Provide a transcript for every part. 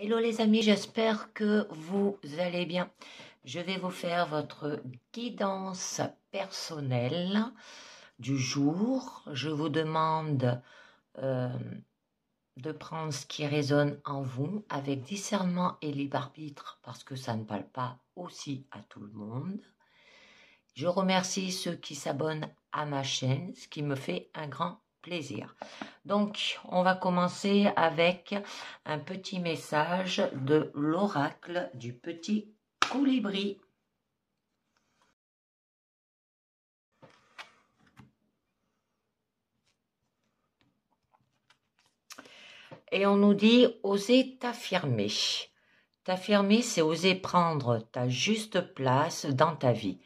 Hello les amis, j'espère que vous allez bien. Je vais vous faire votre guidance personnelle du jour. Je vous demande de prendre ce qui résonne en vous avec discernement et libre arbitre parce que ça ne parle pas aussi à tout le monde. Je remercie ceux qui s'abonnent à ma chaîne, ce qui me fait un grand plaisir. Donc, on va commencer avec un petit message de l'oracle du petit colibri. Et on nous dit « Oser t'affirmer ». T'affirmer, c'est oser prendre ta juste place dans ta vie.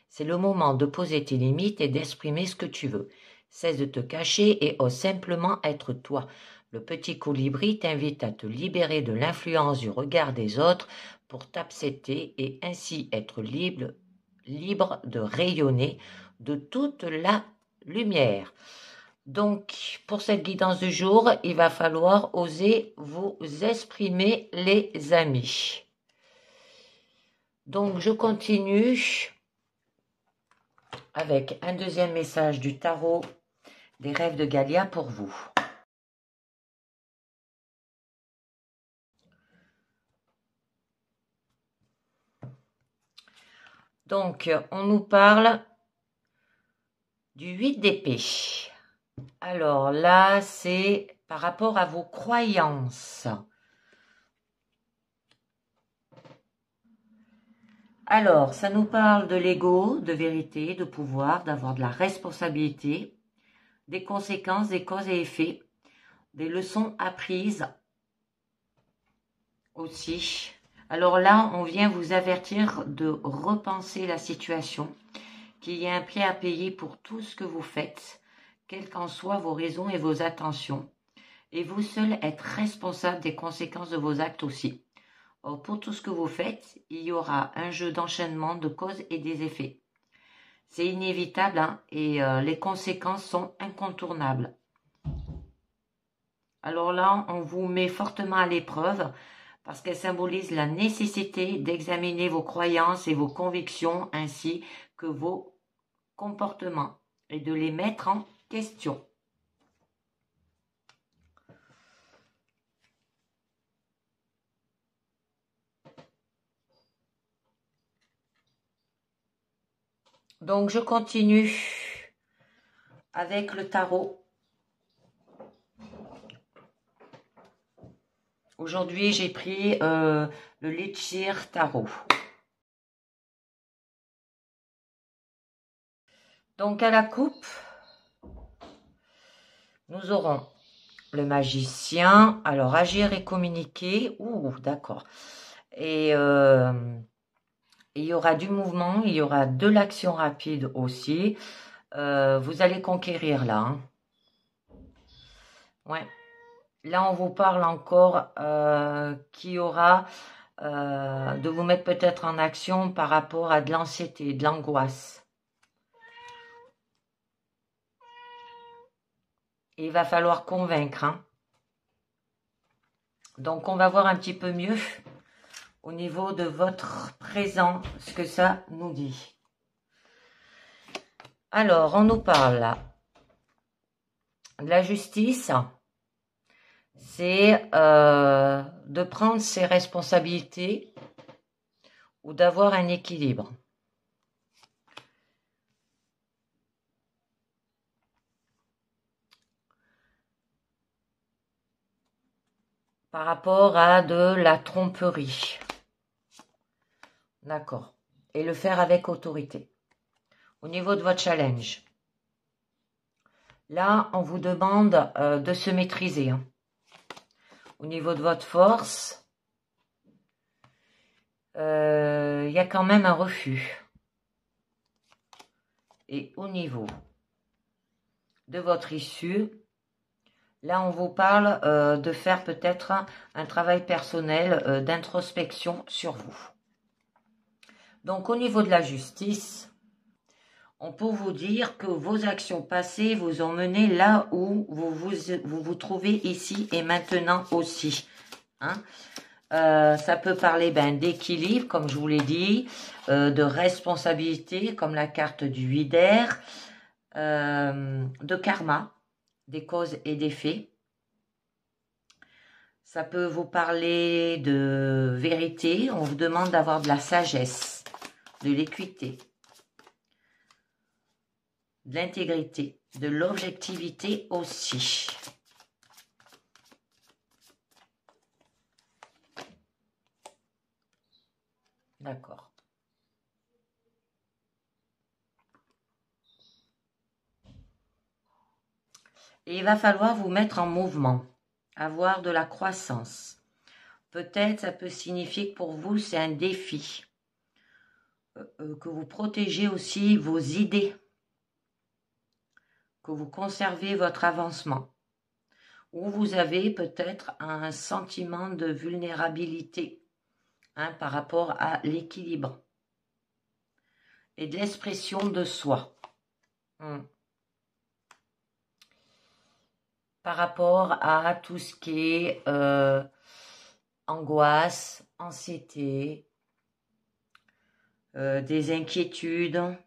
C'est le moment de poser tes limites et d'exprimer ce que tu veux. Cesse de te cacher et ose simplement être toi. Le petit colibri t'invite à te libérer de l'influence du regard des autres pour t'accepter et ainsi être libre de rayonner de toute la lumière. Donc, pour cette guidance du jour, il va falloir oser vous exprimer, les amis. Donc, je continue avec un deuxième message du tarot des rêves de Galia pour vous. Donc, on nous parle du 8 d'épée. Alors là, c'est par rapport à vos croyances. Alors, ça nous parle de l'ego, de vérité, de pouvoir, d'avoir de la responsabilité, des conséquences, des causes et effets, des leçons apprises aussi. Alors là, on vient vous avertir de repenser la situation, qu'il y a un prix à payer pour tout ce que vous faites, quelles qu'en soient vos raisons et vos intentions, et vous seul êtes responsable des conséquences de vos actes aussi. Or, pour tout ce que vous faites, il y aura un jeu d'enchaînement de causes et des effets. C'est inévitable hein, et les conséquences sont incontournables. Alors là, on vous met fortement à l'épreuve parce qu'elle symbolise la nécessité d'examiner vos croyances et vos convictions ainsi que vos comportements et de les mettre en question. Donc, je continue avec le tarot. Aujourd'hui, j'ai pris le Litchir Tarot. Donc, à la coupe, nous aurons le magicien. Alors, agir et communiquer. Ouh, d'accord. Et il y aura du mouvement, il y aura de l'action rapide aussi. Vous allez conquérir là. Hein. Ouais. Là, on vous parle encore qu'il y aura de vous mettre peut-être en action par rapport à de l'anxiété, de l'angoisse. Il va falloir convaincre. Hein. Donc, on va voir un petit peu mieux au niveau de votre présent, ce que ça nous dit. Alors, on nous parle là de la justice. C'est de prendre ses responsabilités ou d'avoir un équilibre. Par rapport à de la tromperie. D'accord. Et le faire avec autorité. Au niveau de votre challenge. Là, on vous demande de se maîtriser. Hein. Au niveau de votre force, il y a quand même un refus. Et au niveau de votre issue, là, on vous parle de faire peut-être un travail personnel d'introspection sur vous. Donc, au niveau de la justice, on peut vous dire que vos actions passées vous ont mené là où vous vous trouvez ici et maintenant aussi. Hein. Ça peut parler d'équilibre, comme je vous l'ai dit, de responsabilité, comme la carte du 8 d'air, de karma, des causes et des faits. Ça peut vous parler de vérité, on vous demande d'avoir de la sagesse, de l'équité, de l'intégrité, de l'objectivité aussi. D'accord. Et il va falloir vous mettre en mouvement, avoir de la croissance. Peut-être ça peut signifier que pour vous, c'est un défi. Que vous protégez aussi vos idées. Que vous conservez votre avancement. Ou vous avez peut-être un sentiment de vulnérabilité par rapport à l'équilibre. Et de l'expression de soi. Par rapport à tout ce qui est angoisse, anxiété, des inquiétudes,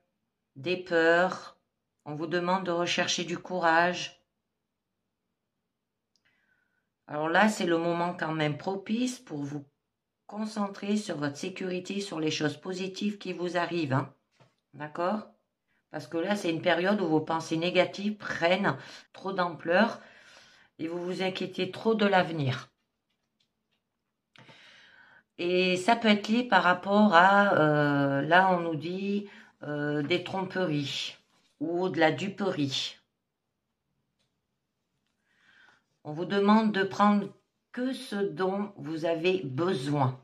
des peurs. On vous demande de rechercher du courage. Alors là, c'est le moment quand même propice pour vous concentrer sur votre sécurité, sur les choses positives qui vous arrivent. D'accord? Parce que là, c'est une période où vos pensées négatives prennent trop d'ampleur et vous vous inquiétez trop de l'avenir. Et ça peut être lié par rapport à, là on nous dit, des tromperies ou de la duperie. On vous demande de prendre que ce dont vous avez besoin.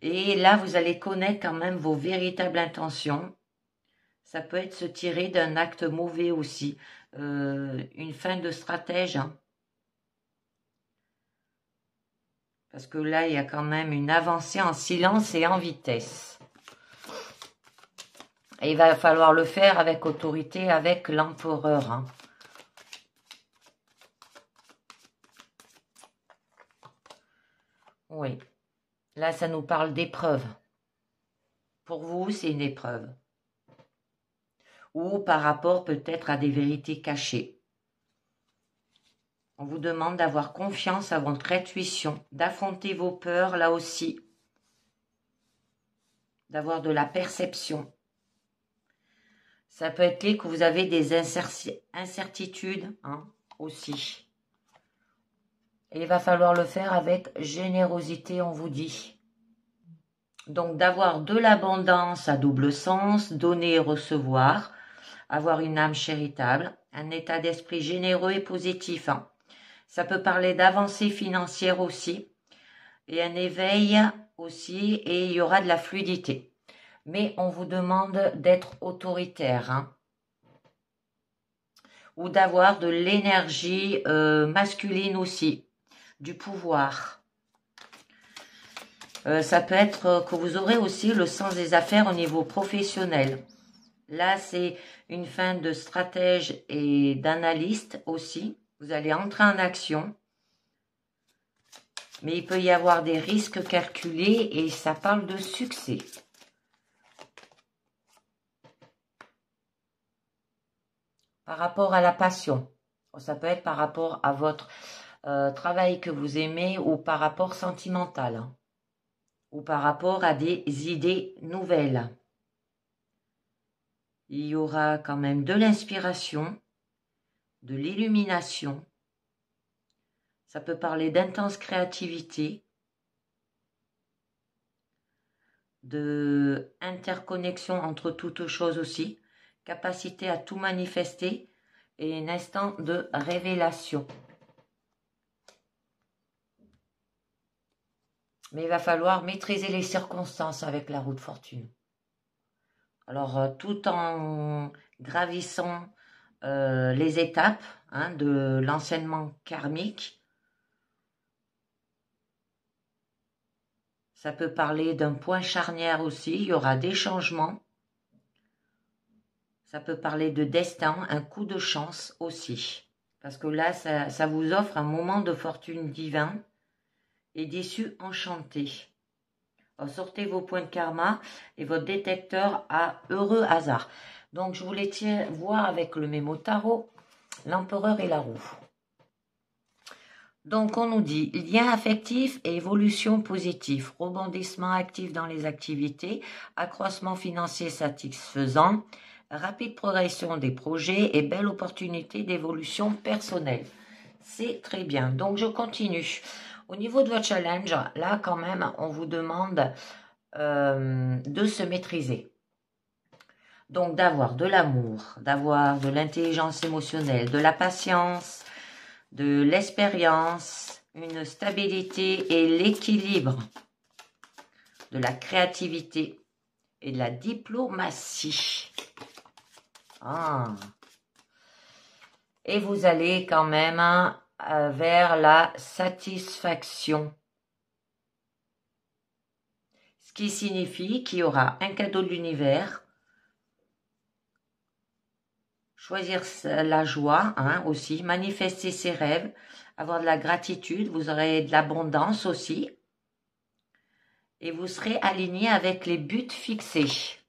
Et là, vous allez connaître quand même vos véritables intentions. Ça peut être se tirer d'un acte mauvais aussi, une fin de stratège. Parce que là, il y a quand même une avancée en silence et en vitesse. Et il va falloir le faire avec autorité, avec l'empereur. Oui. Là, ça nous parle d'épreuve. Pour vous, c'est une épreuve. Ou par rapport peut-être à des vérités cachées. On vous demande d'avoir confiance à votre intuition, d'affronter vos peurs là aussi, d'avoir de la perception. Ça peut être lié que vous avez des incertitudes aussi. Et il va falloir le faire avec générosité, on vous dit. Donc d'avoir de l'abondance à double sens, donner et recevoir, avoir une âme charitable, un état d'esprit généreux et positif. Ça peut parler d'avancée financière aussi, et un éveil aussi, et il y aura de la fluidité. Mais on vous demande d'être autoritaire, ou d'avoir de l'énergie masculine aussi, du pouvoir. Ça peut être que vous aurez aussi le sens des affaires au niveau professionnel. Là, c'est une fin de stratège et d'analyste aussi. Vous allez entrer en action. Mais il peut y avoir des risques calculés et ça parle de succès. Par rapport à la passion. Ça peut être par rapport à votre travail que vous aimez ou par rapport sentimental. Ou par rapport à des idées nouvelles. Il y aura quand même de l'inspiration, de l'illumination. Ça peut parler d'intense créativité, de interconnexion entre toutes choses aussi, capacité à tout manifester et un instant de révélation. Mais il va falloir maîtriser les circonstances avec la roue de fortune. Alors, tout en gravissant les étapes de l'enseignement karmique, ça peut parler d'un point charnière aussi, il y aura des changements. Ça peut parler de destin, un coup de chance aussi. Parce que là, ça vous offre un moment de fortune divin et d'issue enchantée. Alors, sortez vos points de karma et votre détecteur à heureux hasard. Donc, je voulais voir avec le mémo tarot l'empereur et la roue. Donc, on nous dit lien affectif et évolution positive, rebondissement actif dans les activités, accroissement financier satisfaisant, rapide progression des projets et belle opportunité d'évolution personnelle. C'est très bien. Donc, je continue. Au niveau de votre challenge, là, quand même, on vous demande de se maîtriser. Donc, d'avoir de l'amour, d'avoir de l'intelligence émotionnelle, de la patience, de l'expérience, une stabilité et l'équilibre, de la créativité et de la diplomatie. Ah. Et vous allez quand même vers la satisfaction. Ce qui signifie qu'il y aura un cadeau de l'univers, choisir la joie aussi, manifester ses rêves, avoir de la gratitude, vous aurez de l'abondance aussi. Et vous serez aligné avec les buts fixés.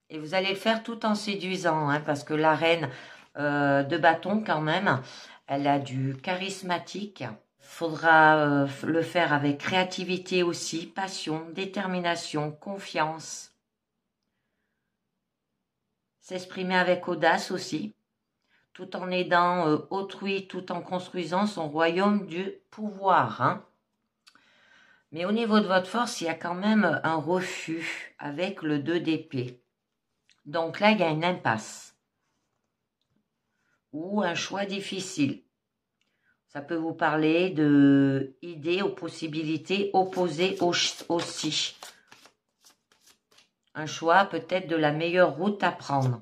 Et vous allez le faire tout en séduisant, parce que la reine de bâton, quand même, elle a du charismatique. Faudra le faire avec créativité aussi, passion, détermination, confiance. S'exprimer avec audace aussi, tout en aidant autrui, tout en construisant son royaume du pouvoir. Mais au niveau de votre force, il y a quand même un refus avec le 2 d'épée. Donc là, il y a une impasse ou un choix difficile. Ça peut vous parler d'idées aux possibilités opposées aussi. Un choix peut-être de la meilleure route à prendre.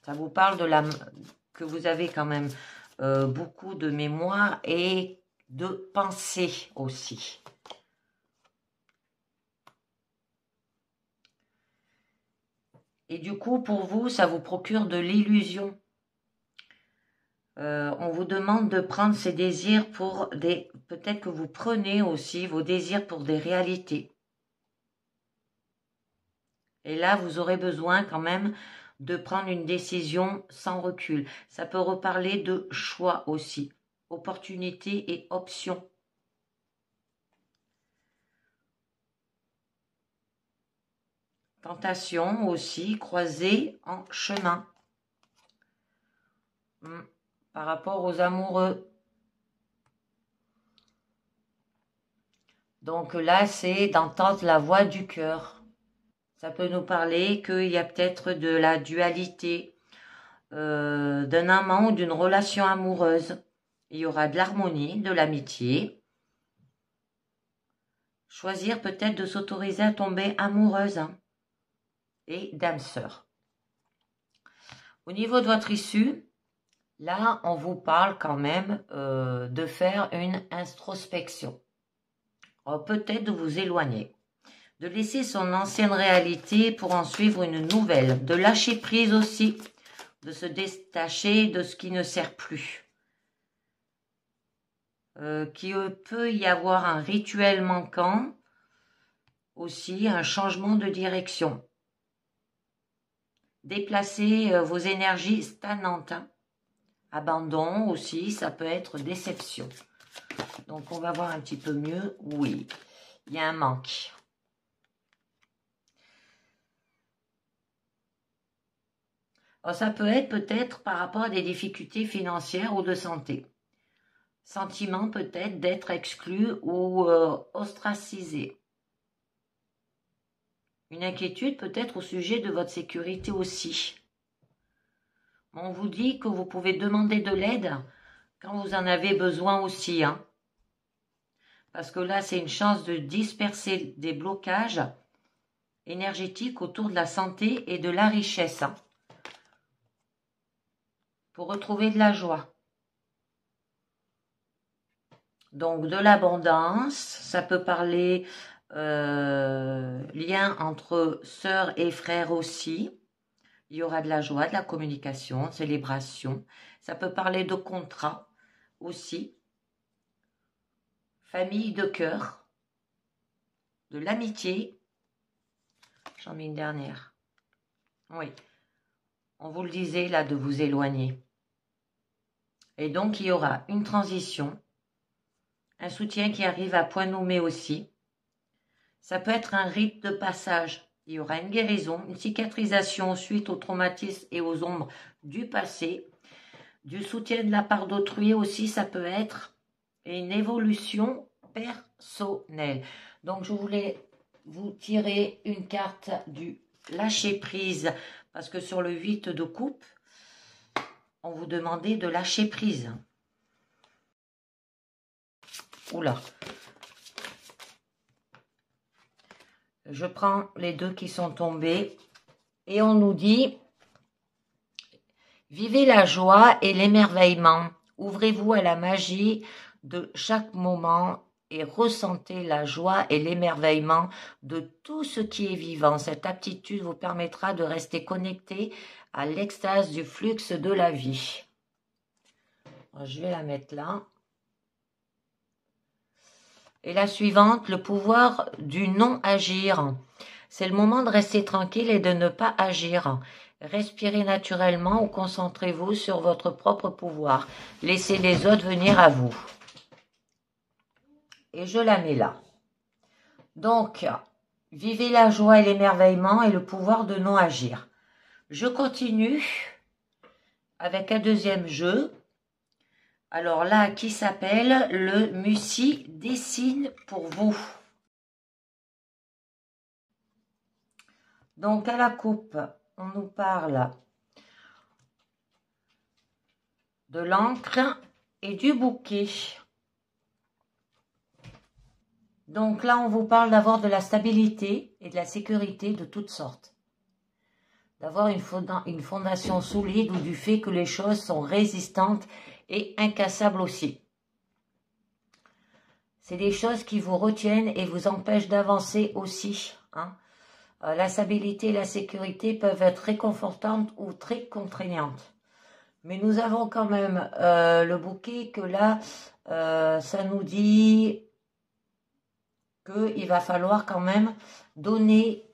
Ça vous parle que vous avez quand même beaucoup de mémoire et de pensée aussi. Et du coup, pour vous, ça vous procure de l'illusion. On vous demande de prendre ces désirs pour des... Peut-être que vous prenez aussi vos désirs pour des réalités. Et là, vous aurez besoin quand même de prendre une décision sans recul. Ça peut reparler de choix aussi, opportunités et options. Tentation aussi, croisée en chemin. Par rapport aux amoureux. Donc là, c'est d'entendre la voix du cœur. Ça peut nous parler qu'il y a peut-être de la dualité, d'un amant ou d'une relation amoureuse. Il y aura de l'harmonie, de l'amitié. Choisir peut-être de s'autoriser à tomber amoureuse et d'âme sœur. Au niveau de votre issue, là, on vous parle quand même de faire une introspection. Peut-être de vous éloigner, de laisser son ancienne réalité pour en suivre une nouvelle, de lâcher prise aussi, de se détacher de ce qui ne sert plus. Qu'il peut y avoir un rituel manquant, aussi un changement de direction. Déplacer vos énergies stagnantes. Abandon aussi, ça peut être déception. Donc on va voir un petit peu mieux. Oui, il y a un manque. Alors, ça peut être peut-être par rapport à des difficultés financières ou de santé. Sentiment peut-être d'être exclu ou ostracisé. Une inquiétude peut-être au sujet de votre sécurité aussi. On vous dit que vous pouvez demander de l'aide quand vous en avez besoin aussi. Parce que là, c'est une chance de disperser des blocages énergétiques autour de la santé et de la richesse. Pour retrouver de la joie. Donc, de l'abondance, ça peut parler lien entre sœurs et frères aussi. Il y aura de la joie, de la communication, célébration. Ça peut parler de contrat aussi. Famille de cœur. De l'amitié. J'en mets une dernière. Oui. On vous le disait là de vous éloigner. Et donc il y aura une transition. Un soutien qui arrive à point nommé aussi. Ça peut être un rite de passage. Il y aura une guérison, une cicatrisation suite aux traumatismes et aux ombres du passé. Du soutien de la part d'autrui aussi, ça peut être une évolution personnelle. Donc, je voulais vous tirer une carte du lâcher-prise. Parce que sur le 8 de coupe, on vous demandait de lâcher prise. Oula. Je prends les deux qui sont tombés et on nous dit vivez la joie et l'émerveillement. Ouvrez-vous à la magie de chaque moment et ressentez la joie et l'émerveillement de tout ce qui est vivant. Cette aptitude vous permettra de rester connecté à l'extase du flux de la vie. Je vais la mettre là. Et la suivante, le pouvoir du non-agir. C'est le moment de rester tranquille et de ne pas agir. Respirez naturellement ou concentrez-vous sur votre propre pouvoir. Laissez les autres venir à vous. Et je la mets là. Donc, vivez la joie et l'émerveillement et le pouvoir de non-agir. Je continue avec un deuxième jeu. Alors là, qui s'appelle le Mussi dessine pour vous. Donc à la coupe, on nous parle de l'encre et du bouquet. Donc là, on vous parle d'avoir de la stabilité et de la sécurité de toutes sortes. D'avoir une fondation solide ou du fait que les choses sont résistantes et incassables aussi. C'est des choses qui vous retiennent et vous empêchent d'avancer aussi. Hein. La stabilité et la sécurité peuvent être réconfortantes ou très contraignantes. Mais nous avons quand même le bouquet que là, ça nous dit qu'il va falloir quand même donner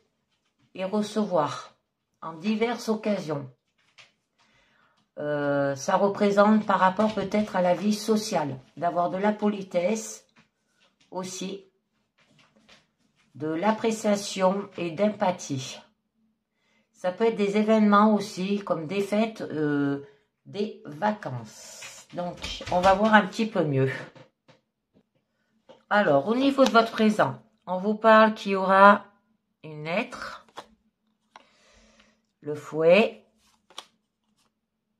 et recevoir en diverses occasions. Ça représente par rapport peut-être à la vie sociale, d'avoir de la politesse aussi, de l'appréciation et d'empathie. Ça peut être des événements aussi, comme des fêtes, des vacances. Donc, on va voir un petit peu mieux. Alors, au niveau de votre présent, on vous parle qu'il y aura une lettre, le fouet,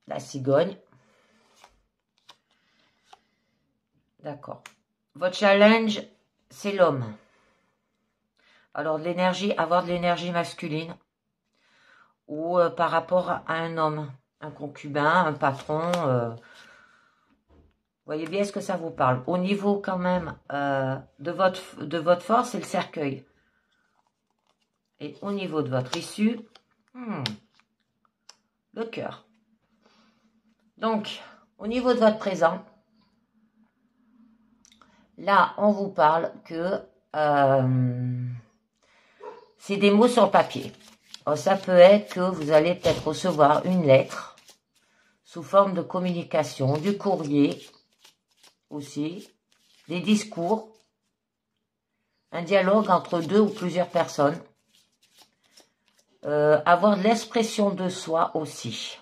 la cigogne. D'accord. Votre challenge, c'est l'homme. Alors, de l'énergie, avoir de l'énergie masculine ou par rapport à un homme, un concubin, un patron. Voyez bien ce que ça vous parle. Au niveau quand même de votre force, c'est le cercueil. Et au niveau de votre issue, le cœur. Donc, au niveau de votre présent, là, on vous parle que c'est des mots sur le papier. Alors, ça peut être que vous allez peut-être recevoir une lettre sous forme de communication, du courrier aussi, des discours, un dialogue entre deux ou plusieurs personnes, avoir de l'expression de soi aussi.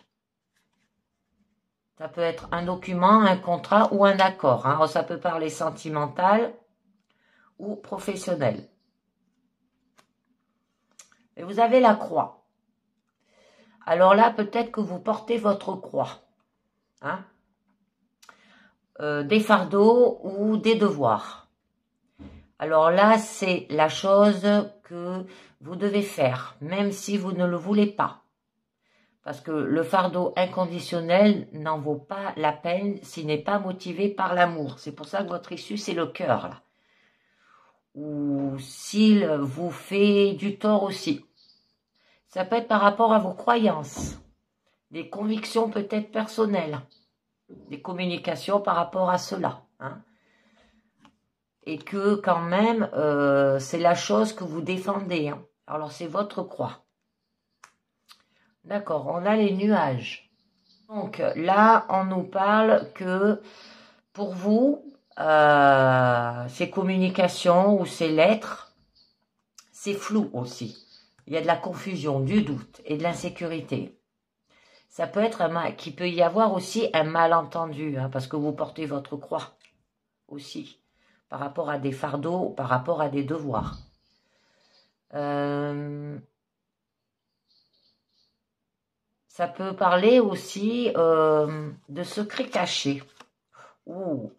Ça peut être un document, un contrat ou un accord. Hein. Ça peut parler sentimental ou professionnel. Et vous avez la croix. Alors là, peut-être que vous portez votre croix. Hein. Des fardeaux ou des devoirs. Alors là, c'est la chose que vous devez faire, même si vous ne le voulez pas. Parce que le fardeau inconditionnel n'en vaut pas la peine s'il n'est pas motivé par l'amour. C'est pour ça que votre issue, c'est le cœur, là. Ou s'il vous fait du tort aussi. Ça peut être par rapport à vos croyances, des convictions peut-être personnelles, des communications par rapport à cela. Hein. Et que quand même, c'est la chose que vous défendez. Hein. Alors c'est votre croix. D'accord, on a les nuages. Donc là, on nous parle que pour vous, ces communications ou ces lettres, c'est flou aussi. Il y a de la confusion, du doute et de l'insécurité. Ça peut être qu'il peut y avoir aussi un malentendu, hein, parce que vous portez votre croix aussi, par rapport à des fardeaux, par rapport à des devoirs. Ça peut parler aussi de secrets cachés. Ouh.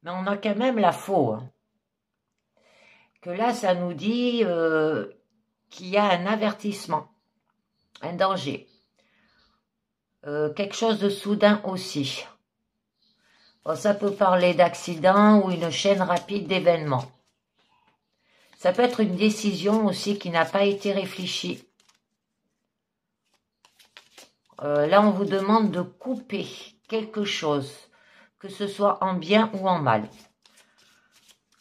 Mais on a quand même la faux. Hein. Que là, ça nous dit qu'il y a un avertissement, un danger. Quelque chose de soudain aussi. Bon, ça peut parler d'accident ou une chaîne rapide d'événements. Ça peut être une décision aussi qui n'a pas été réfléchie. Là, on vous demande de couper quelque chose, que ce soit en bien ou en mal.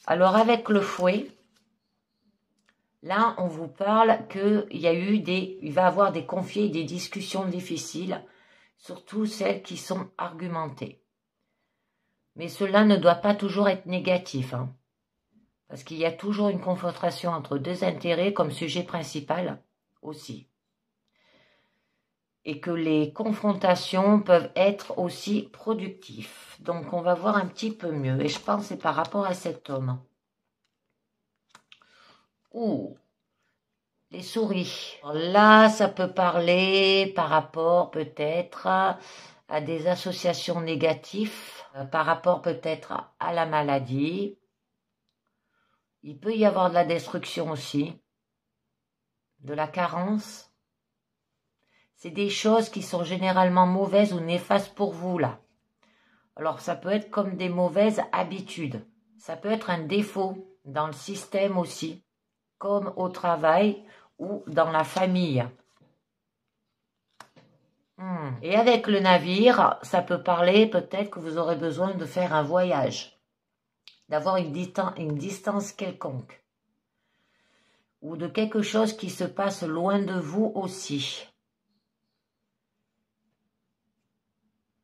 Alors, avec le fouet, là, on vous parle qu'il va y avoir des conflits, des discussions difficiles, surtout celles qui sont argumentées. Mais cela ne doit pas toujours être négatif, hein, parce qu'il y a toujours une confrontation entre deux intérêts comme sujet principal aussi. Et que les confrontations peuvent être aussi productives. Donc, on va voir un petit peu mieux. Et je pense que c'est par rapport à cet homme. Ouh, les souris. Alors là, ça peut parler par rapport peut-être à des associations négatives, par rapport peut-être à la maladie. Il peut y avoir de la destruction aussi, de la carence. C'est des choses qui sont généralement mauvaises ou néfastes pour vous, là. Alors, ça peut être comme des mauvaises habitudes. Ça peut être un défaut dans le système aussi, comme au travail ou dans la famille. Et avec le navire, ça peut parler peut-être que vous aurez besoin de faire un voyage, d'avoir une distance quelconque, ou de quelque chose qui se passe loin de vous aussi.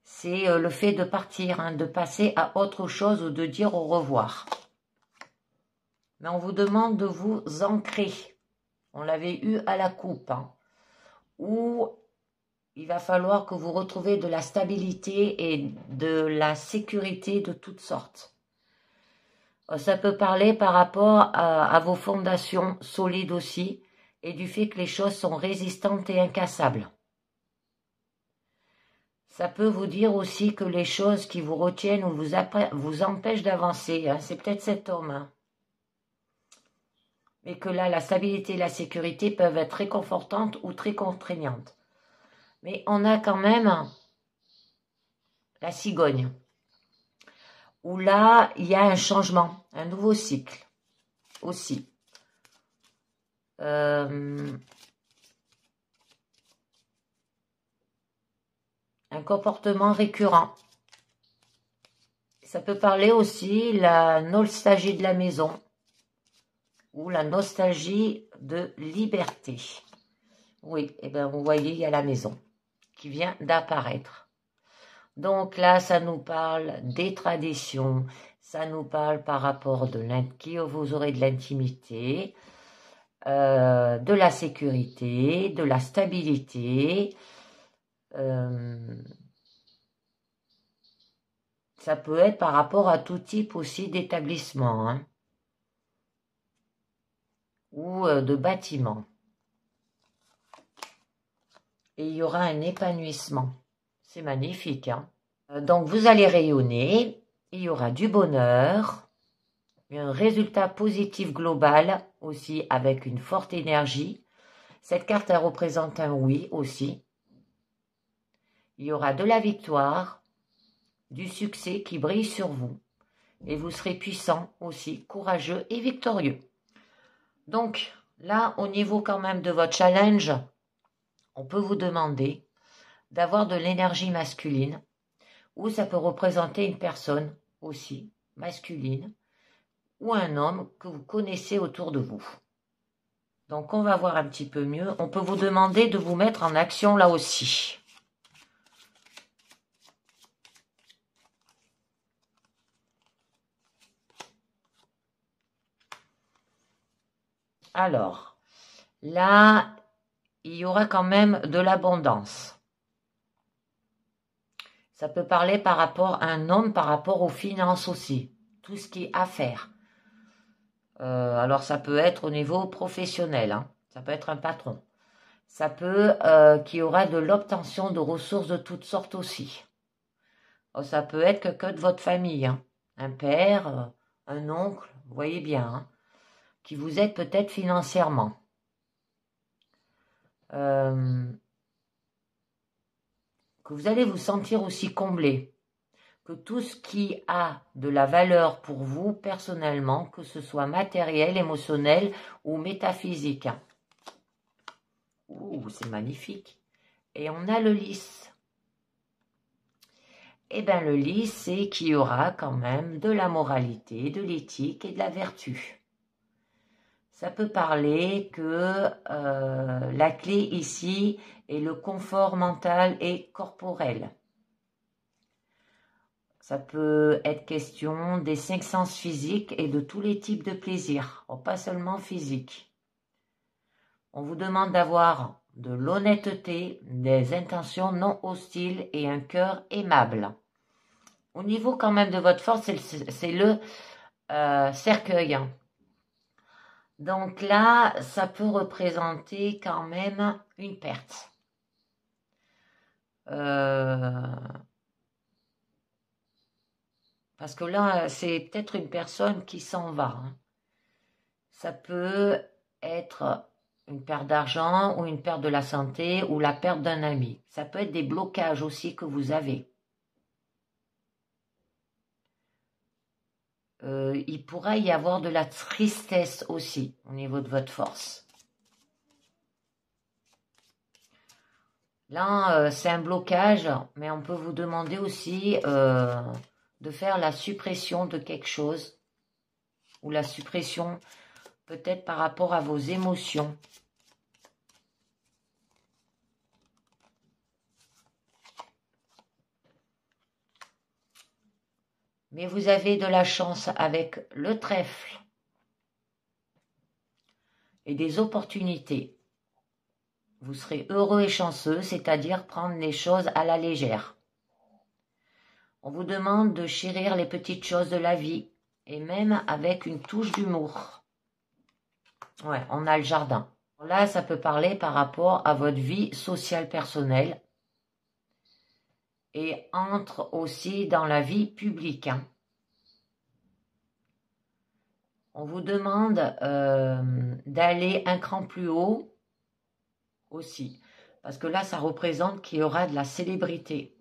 C'est le fait de partir, hein, de passer à autre chose ou de dire au revoir. Mais on vous demande de vous ancrer. On l'avait eu à la coupe. Hein, où il va falloir que vous retrouviez de la stabilité et de la sécurité de toutes sortes. Ça peut parler par rapport à vos fondations solides aussi et du fait que les choses sont résistantes et incassables. Ça peut vous dire aussi que les choses qui vous retiennent ou vous empêchent d'avancer, hein, c'est peut-être cet homme. Hein. Mais que là, la stabilité et la sécurité peuvent être réconfortantes ou très contraignantes. Mais on a quand même la cigogne, où là, il y a un changement, un nouveau cycle aussi. Un comportement récurrent. Ça peut parler aussi la nostalgie de la maison ou la nostalgie de liberté. Oui, et bien vous voyez, il y a la maison qui vient d'apparaître. Donc là, ça nous parle des traditions, ça nous parle par rapport qui vous aurez de l'intimité, de la sécurité, de la stabilité. Ça peut être par rapport à tout type aussi d'établissement, hein, ou de bâtiment. Et il y aura un épanouissement. C'est magnifique. Hein. Donc vous allez rayonner, il y aura du bonheur, un résultat positif global aussi avec une forte énergie. Cette carte, elle représente un oui aussi. Il y aura de la victoire, du succès qui brille sur vous. et vous serez puissant aussi, courageux et victorieux. Donc là, au niveau quand même de votre challenge, on peut vous demander d'avoir de l'énergie masculine, ou ça peut représenter une personne aussi masculine, ou un homme que vous connaissez autour de vous. Donc on va voir un petit peu mieux. On peut vous demander de vous mettre en action là aussi. Alors, là, il y aura quand même de l'abondance. Ça peut parler par rapport à un homme, par rapport aux finances aussi. Tout ce qui est affaires. Alors ça peut être au niveau professionnel, hein. Ça peut être un patron. Ça peut qu'il y aura de l'obtention de ressources de toutes sortes aussi. Ça peut être que de votre famille, hein. Un père, un oncle, vous voyez bien, hein, qui vous aide peut-être financièrement. Que vous allez vous sentir aussi comblé. Que tout ce qui a de la valeur pour vous personnellement, que ce soit matériel, émotionnel ou métaphysique. Ouh, c'est magnifique. Et on a le lys. Eh bien, le lys, c'est qu'il y aura quand même de la moralité, de l'éthique et de la vertu. Ça peut parler que la clé ici est le confort mental et corporel. Ça peut être question des 5 sens physiques et de tous les types de plaisirs, pas seulement physiques. On vous demande d'avoir de l'honnêteté, des intentions non hostiles et un cœur aimable. Au niveau quand même de votre force, c'est le cercueil. Donc là, ça peut représenter quand même une perte. Parce que là, c'est peut-être une personne qui s'en va. Hein. Ça peut être une perte d'argent ou une perte de la santé ou la perte d'un ami. Ça peut être des blocages aussi que vous avez. Il pourra y avoir de la tristesse aussi au niveau de votre force. Là, c'est un blocage, mais on peut vous demander aussi de faire la suppression de quelque chose ou la suppression peut-être par rapport à vos émotions. Mais vous avez de la chance avec le trèfle et des opportunités. Vous serez heureux et chanceux, c'est-à-dire prendre les choses à la légère. On vous demande de chérir les petites choses de la vie et même avec une touche d'humour. Ouais, on a le jardin. Là, ça peut parler par rapport à votre vie sociale personnelle et entre aussi dans la vie publique. Hein. On vous demande d'aller un cran plus haut aussi. Parce que là, ça représente qu'il y aura de la célébrité.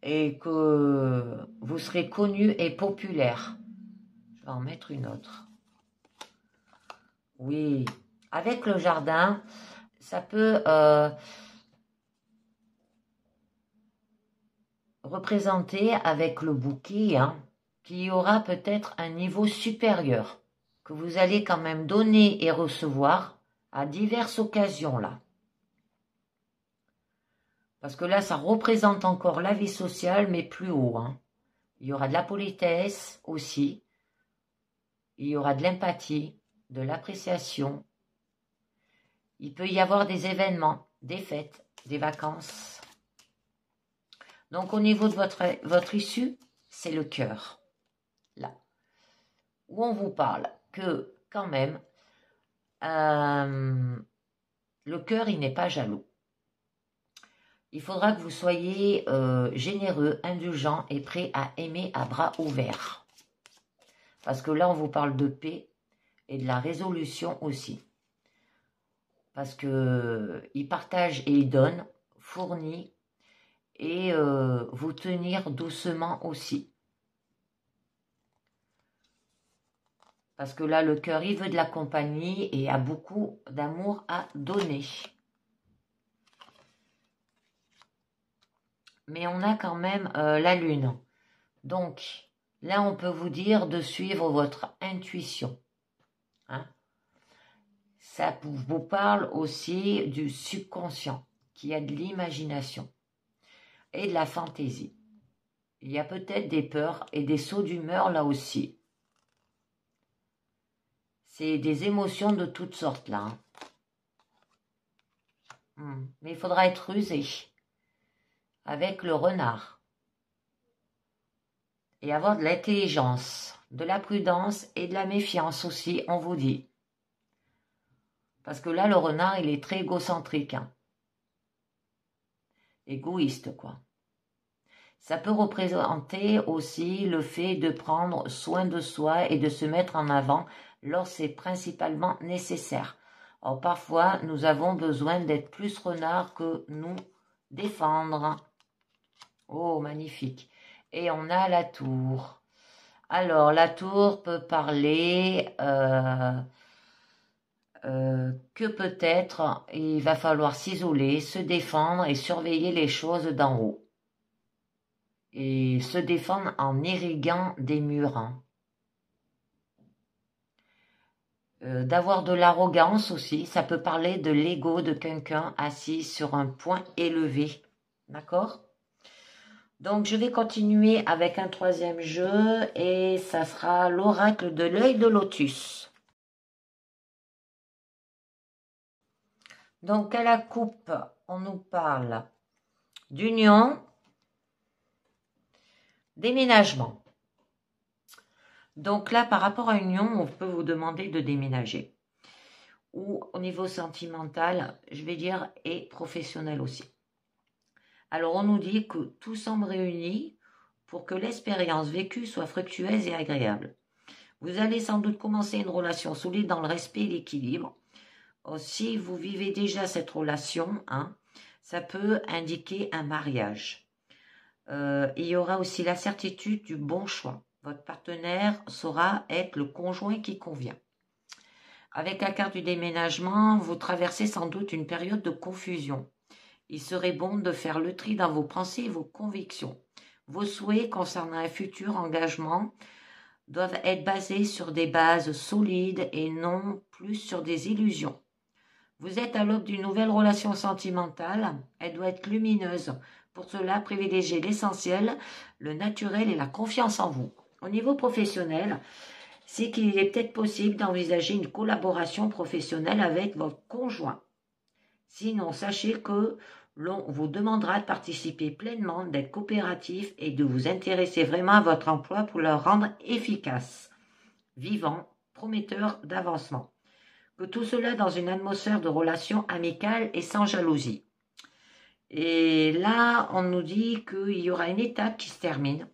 Et que vous serez connu et populaire. Je vais en mettre une autre. Oui, avec le jardin, ça peut représenter avec le bouquet, hein, qu'il y aura peut-être un niveau supérieur, que vous allez quand même donner et recevoir à diverses occasions là. Parce que là, ça représente encore la vie sociale, mais plus haut. Hein. Il y aura de la politesse aussi. Il y aura de l'empathie, de l'appréciation. Il peut y avoir des événements, des fêtes, des vacances. Donc, au niveau de votre issue, c'est le cœur. Là. Où on vous parle que, quand même, le cœur, il n'est pas jaloux. Il faudra que vous soyez généreux, indulgent et prêt à aimer à bras ouverts. Parce que là, on vous parle de paix et de la résolution aussi. Parce qu'il partage et il donne, fournit et vous tenir doucement aussi. Parce que là, le cœur, il veut de la compagnie et a beaucoup d'amour à donner. Mais on a quand même la lune. Donc, là, on peut vous dire de suivre votre intuition. Hein? Ça vous parle aussi du subconscient, qui a de l'imagination et de la fantaisie. Il y a peut-être des peurs et des sauts d'humeur là aussi. C'est des émotions de toutes sortes là. Mais il faudra être rusé avec le renard. Et avoir de l'intelligence, de la prudence et de la méfiance aussi, on vous dit. Parce que là, le renard, il est très égocentrique. Hein. Égoïste, quoi. Ça peut représenter aussi le fait de prendre soin de soi et de se mettre en avant lorsque c'est principalement nécessaire. Alors parfois, nous avons besoin d'être plus renard que nous défendre. Oh, magnifique. Et on a la tour. Alors, la tour peut parler que peut-être il va falloir s'isoler, se défendre et surveiller les choses d'en haut. Et se défendre en irriguant des murs. Hein. D'avoir de l'arrogance aussi, ça peut parler de l'ego de quelqu'un assis sur un point élevé. D'accord ? Donc, je vais continuer avec un troisième jeu et ça sera l'oracle de l'œil de lotus. Donc, à la coupe, on nous parle d'union, déménagement. Donc là, par rapport à union, on peut vous demander de déménager. Ou au niveau sentimental, je vais dire, et professionnel aussi. Alors, on nous dit que tout semble réuni pour que l'expérience vécue soit fructueuse et agréable. Vous allez sans doute commencer une relation solide dans le respect et l'équilibre. Si vous vivez déjà cette relation, hein, ça peut indiquer un mariage. Il y aura aussi la certitude du bon choix. Votre partenaire saura être le conjoint qui convient. Avec la carte du déménagement, vous traversez sans doute une période de confusion. Il serait bon de faire le tri dans vos pensées et vos convictions. Vos souhaits concernant un futur engagement doivent être basés sur des bases solides et non plus sur des illusions. Vous êtes à l'aube d'une nouvelle relation sentimentale. Elle doit être lumineuse. Pour cela, privilégiez l'essentiel, le naturel et la confiance en vous. Au niveau professionnel, c'est qu'il est peut-être possible d'envisager une collaboration professionnelle avec votre conjoint. Sinon, sachez que l'on vous demandera de participer pleinement, d'être coopératif et de vous intéresser vraiment à votre emploi pour le rendre efficace, vivant, prometteur d'avancement. Que tout cela dans une atmosphère de relation amicale et sans jalousie. Et là, on nous dit qu'il y aura une étape qui se termine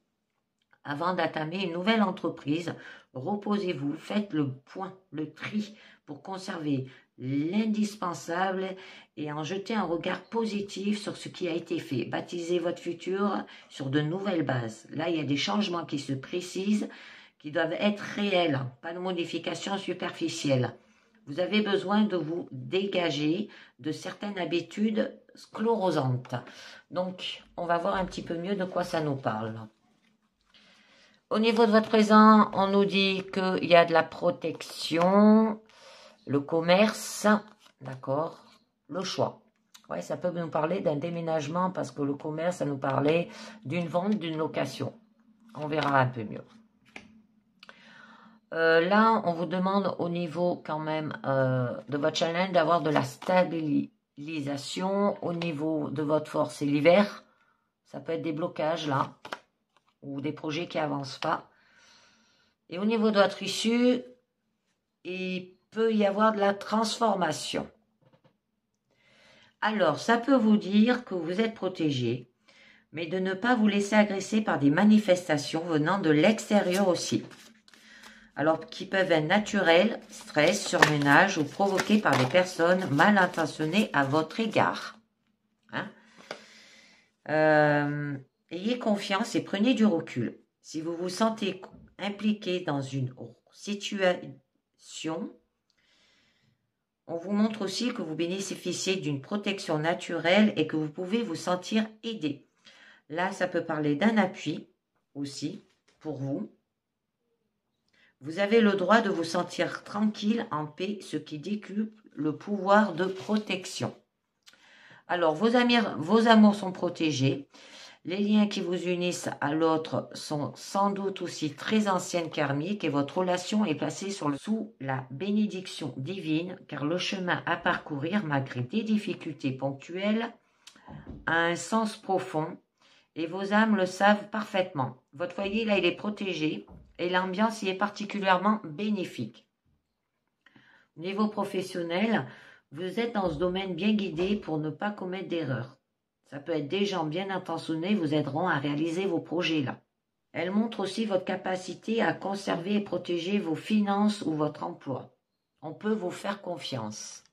avant d'attamer une nouvelle entreprise. Reposez-vous, faites le point, le tri pour conserver l'indispensable et en jeter un regard positif sur ce qui a été fait. Baptisez votre futur sur de nouvelles bases. Là, il y a des changements qui se précisent, qui doivent être réels, pas de modifications superficielles. Vous avez besoin de vous dégager de certaines habitudes sclérosantes. Donc, on va voir un petit peu mieux de quoi ça nous parle. Au niveau de votre présent, on nous dit qu'il y a de la protection, le commerce, d'accord, le choix. Ouais, ça peut nous parler d'un déménagement parce que le commerce, ça nous parlait d'une vente, d'une location. On verra un peu mieux. Là, on vous demande au niveau quand même de votre challenge d'avoir de la stabilisation au niveau de votre force et l'hiver. Ça peut être des blocages là ou des projets qui n'avancent pas. Et au niveau de votre issue, il peut y avoir de la transformation. Alors, ça peut vous dire que vous êtes protégé, mais de ne pas vous laisser agresser par des manifestations venant de l'extérieur aussi. Alors qui peuvent être naturels, stress, surmenage ou provoqués par des personnes mal intentionnées à votre égard. Hein? Ayez confiance et prenez du recul. Si vous vous sentez impliqué dans une situation. On vous montre aussi que vous bénéficiez d'une protection naturelle et que vous pouvez vous sentir aidé. Là, ça peut parler d'un appui aussi pour vous. Vous avez le droit de vous sentir tranquille, en paix, ce qui décuple le pouvoir de protection. Alors, vos amours sont protégés. Les liens qui vous unissent à l'autre sont sans doute aussi très anciennes karmiques et votre relation est placée sous la bénédiction divine car le chemin à parcourir, malgré des difficultés ponctuelles, a un sens profond et vos âmes le savent parfaitement. Votre foyer, là, il est protégé et l'ambiance y est particulièrement bénéfique. Au niveau professionnel, vous êtes dans ce domaine bien guidé pour ne pas commettre d'erreurs. Ça peut être des gens bien intentionnés vous aideront à réaliser vos projets là. Elle montre aussi votre capacité à conserver et protéger vos finances ou votre emploi. On peut vous faire confiance.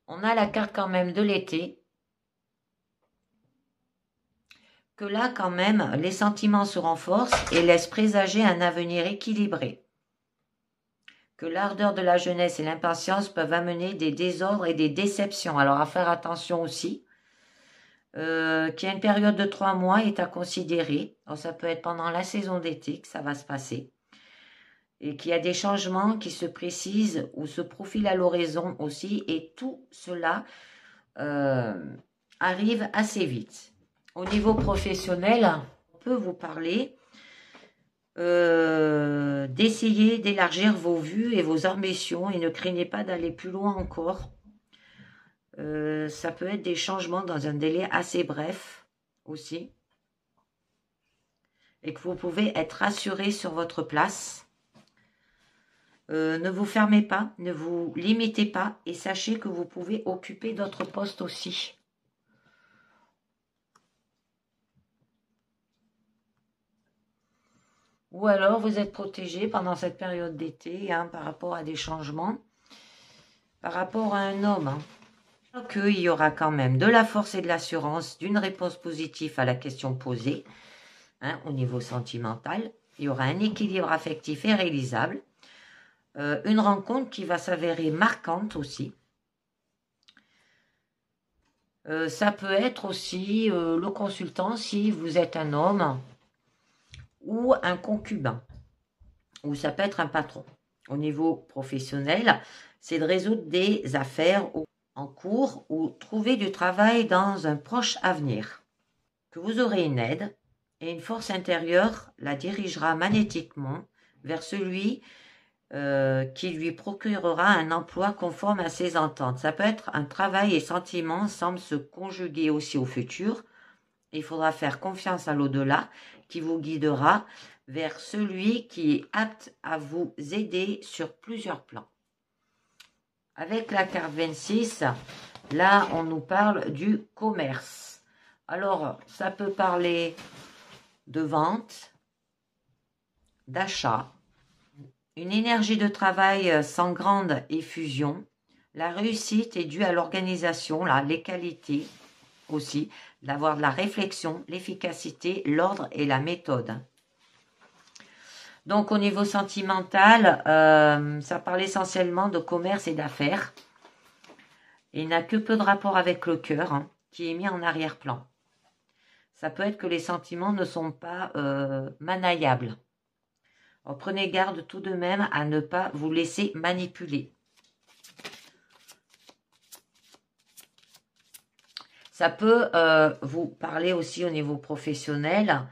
On a la carte quand même de l'été. Que là quand même, les sentiments se renforcent et laissent présager un avenir équilibré. Que l'ardeur de la jeunesse et l'impatience peuvent amener des désordres et des déceptions. Alors à faire attention aussi. Qu'il y a une période de 3 mois est à considérer. Alors, ça peut être pendant la saison d'été que ça va se passer. Et qu'il y a des changements qui se précisent ou se profilent à l'horizon aussi. Et tout cela arrive assez vite. Au niveau professionnel, on peut vous parler d'essayer d'élargir vos vues et vos ambitions et ne craignez pas d'aller plus loin encore. Ça peut être des changements dans un délai assez bref aussi et que vous pouvez être rassuré sur votre place. Ne vous fermez pas, ne vous limitez pas et sachez que vous pouvez occuper d'autres postes aussi. Ou alors vous êtes protégé pendant cette période d'été par rapport à des changements, par rapport à un homme. Qu'il y aura quand même de la force et de l'assurance, d'une réponse positive à la question posée, au niveau sentimental. Il y aura un équilibre affectif et réalisable. Une rencontre qui va s'avérer marquante aussi. Ça peut être aussi le consultant si vous êtes un homme ou un concubin, ou ça peut être un patron. Au niveau professionnel, c'est de résoudre des affaires en cours ou trouver du travail dans un proche avenir. Que vous aurez une aide et une force intérieure la dirigera magnétiquement vers celui qui lui procurera un emploi conforme à ses ententes. Ça peut être un travail et sentiments semblent se conjuguer aussi au futur. Il faudra faire confiance à l'au-delà qui vous guidera vers celui qui est apte à vous aider sur plusieurs plans. Avec la carte 26, là, on nous parle du commerce. Alors, ça peut parler de vente, d'achat, une énergie de travail sans grande effusion. La réussite est due à l'organisation, les qualités aussi, d'avoir de la réflexion, l'efficacité, l'ordre et la méthode. Donc au niveau sentimental, ça parle essentiellement de commerce et d'affaires. Il n'a que peu de rapport avec le cœur, qui est mis en arrière-plan. Ça peut être que les sentiments ne sont pas manaillables. Alors, prenez garde tout de même à ne pas vous laisser manipuler. Ça peut vous parler aussi au niveau professionnel.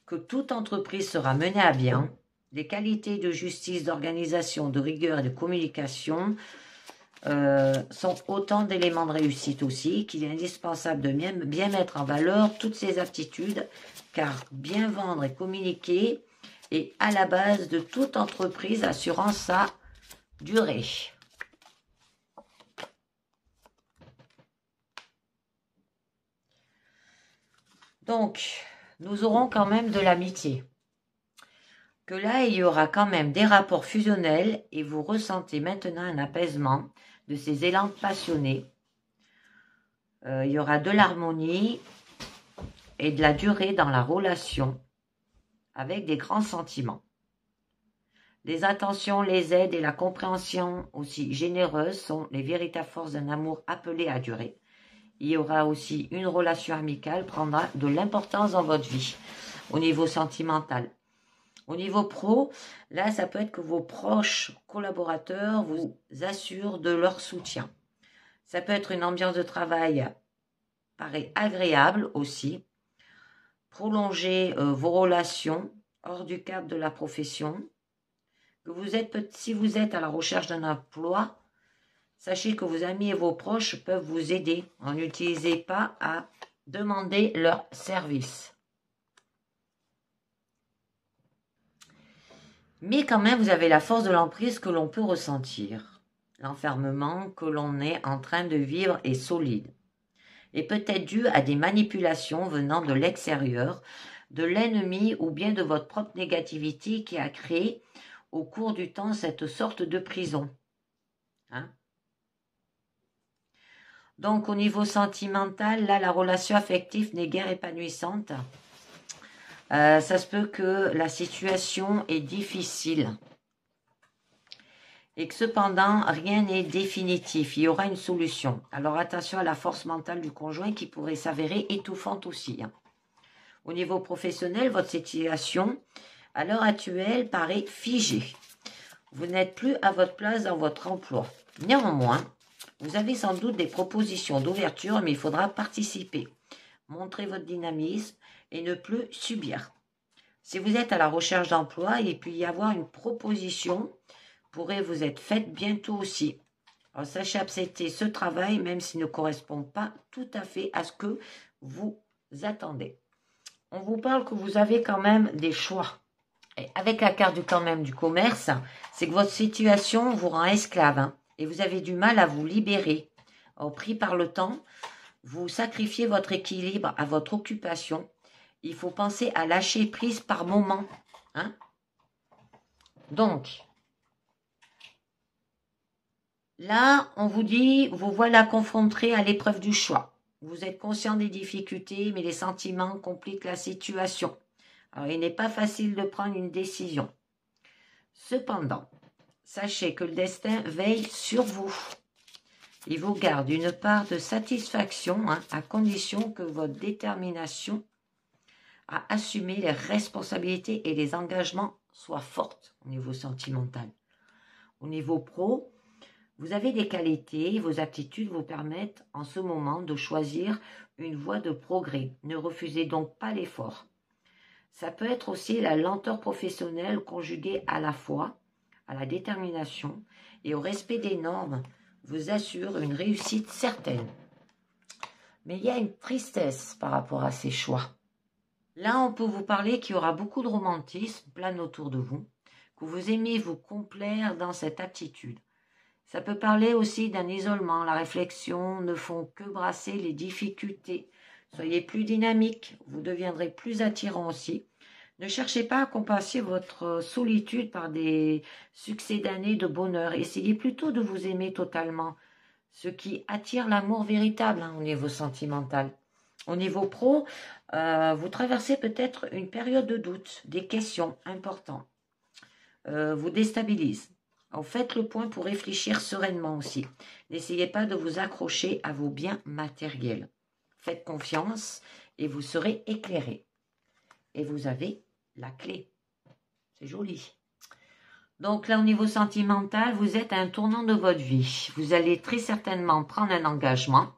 Que toute entreprise sera menée à bien. Les qualités de justice, d'organisation, de rigueur et de communication sont autant d'éléments de réussite aussi, qu'il est indispensable de bien mettre en valeur toutes ces aptitudes, car bien vendre et communiquer est à la base de toute entreprise assurant sa durée. Donc, nous aurons quand même de l'amitié. Que là, il y aura quand même des rapports fusionnels et vous ressentez maintenant un apaisement de ces élans passionnés. Il y aura de l'harmonie et de la durée dans la relation avec des grands sentiments. Les attentions, les aides et la compréhension aussi généreuses sont les véritables forces d'un amour appelé à durer. Il y aura aussi une relation amicale prendra de l'importance dans votre vie au niveau sentimental. Au niveau pro, là, ça peut être que vos proches collaborateurs vous assurent de leur soutien. Ça peut être une ambiance de travail, paraît agréable aussi. Prolonger vos relations hors du cadre de la profession. Si vous êtes à la recherche d'un emploi, sachez que vos amis et vos proches peuvent vous aider. N'utilisez pas à demander leur service. Mais quand même, vous avez la force de l'emprise que l'on peut ressentir. L'enfermement que l'on est en train de vivre est solide. Et peut-être dû à des manipulations venant de l'extérieur, de l'ennemi ou bien de votre propre négativité qui a créé au cours du temps cette sorte de prison. Donc au niveau sentimental, là la relation affective n'est guère épanouissante. Ça se peut que la situation est difficile et que cependant rien n'est définitif, il y aura une solution. Alors attention à la force mentale du conjoint qui pourrait s'avérer étouffante aussi. Au niveau professionnel, votre situation à l'heure actuelle paraît figée. Vous n'êtes plus à votre place dans votre emploi. Néanmoins, vous avez sans doute des propositions d'ouverture, mais il faudra participer. Montrer votre dynamisme et ne plus subir. Si vous êtes à la recherche d'emploi, il peut y avoir une proposition pourrait vous être faite bientôt aussi. Alors, sachez accepter ce travail, même s'il ne correspond pas tout à fait à ce que vous attendez. On vous parle que vous avez quand même des choix. Et avec la carte du quand même du commerce, c'est que votre situation vous rend esclave et vous avez du mal à vous libérer. Alors, pris par le temps, vous sacrifiez votre équilibre à votre occupation. Il faut penser à lâcher prise par moment. Donc, là, on vous dit, vous voilà confronté à l'épreuve du choix. Vous êtes conscient des difficultés, mais les sentiments compliquent la situation. Alors, il n'est pas facile de prendre une décision. Cependant, sachez que le destin veille sur vous. Il vous garde une part de satisfaction, à condition que votre détermination à assumer les responsabilités et les engagements soit forte au niveau sentimental. Au niveau pro, vous avez des qualités, vos aptitudes vous permettent en ce moment de choisir une voie de progrès. Ne refusez donc pas l'effort. Ça peut être aussi la lenteur professionnelle conjuguée à la foi, à la détermination et au respect des normes vous assure une réussite certaine. Mais il y a une tristesse par rapport à ces choix. Là, on peut vous parler qu'il y aura beaucoup de romantisme plane autour de vous, que vous aimez vous complaire dans cette attitude. Ça peut parler aussi d'un isolement. La réflexion ne font que brasser les difficultés. Soyez plus dynamique, vous deviendrez plus attirant aussi. Ne cherchez pas à compenser votre solitude par des succès d'années de bonheur. Essayez plutôt de vous aimer totalement, ce qui attire l'amour véritable au niveau sentimental. Au niveau pro, vous traversez peut-être une période de doute, des questions importantes vous déstabilisent. Alors, faites le point pour réfléchir sereinement aussi. N'essayez pas de vous accrocher à vos biens matériels. Faites confiance et vous serez éclairé. Et vous avez la clé. C'est joli. Donc là, au niveau sentimental, vous êtes à un tournant de votre vie. Vous allez très certainement prendre un engagement,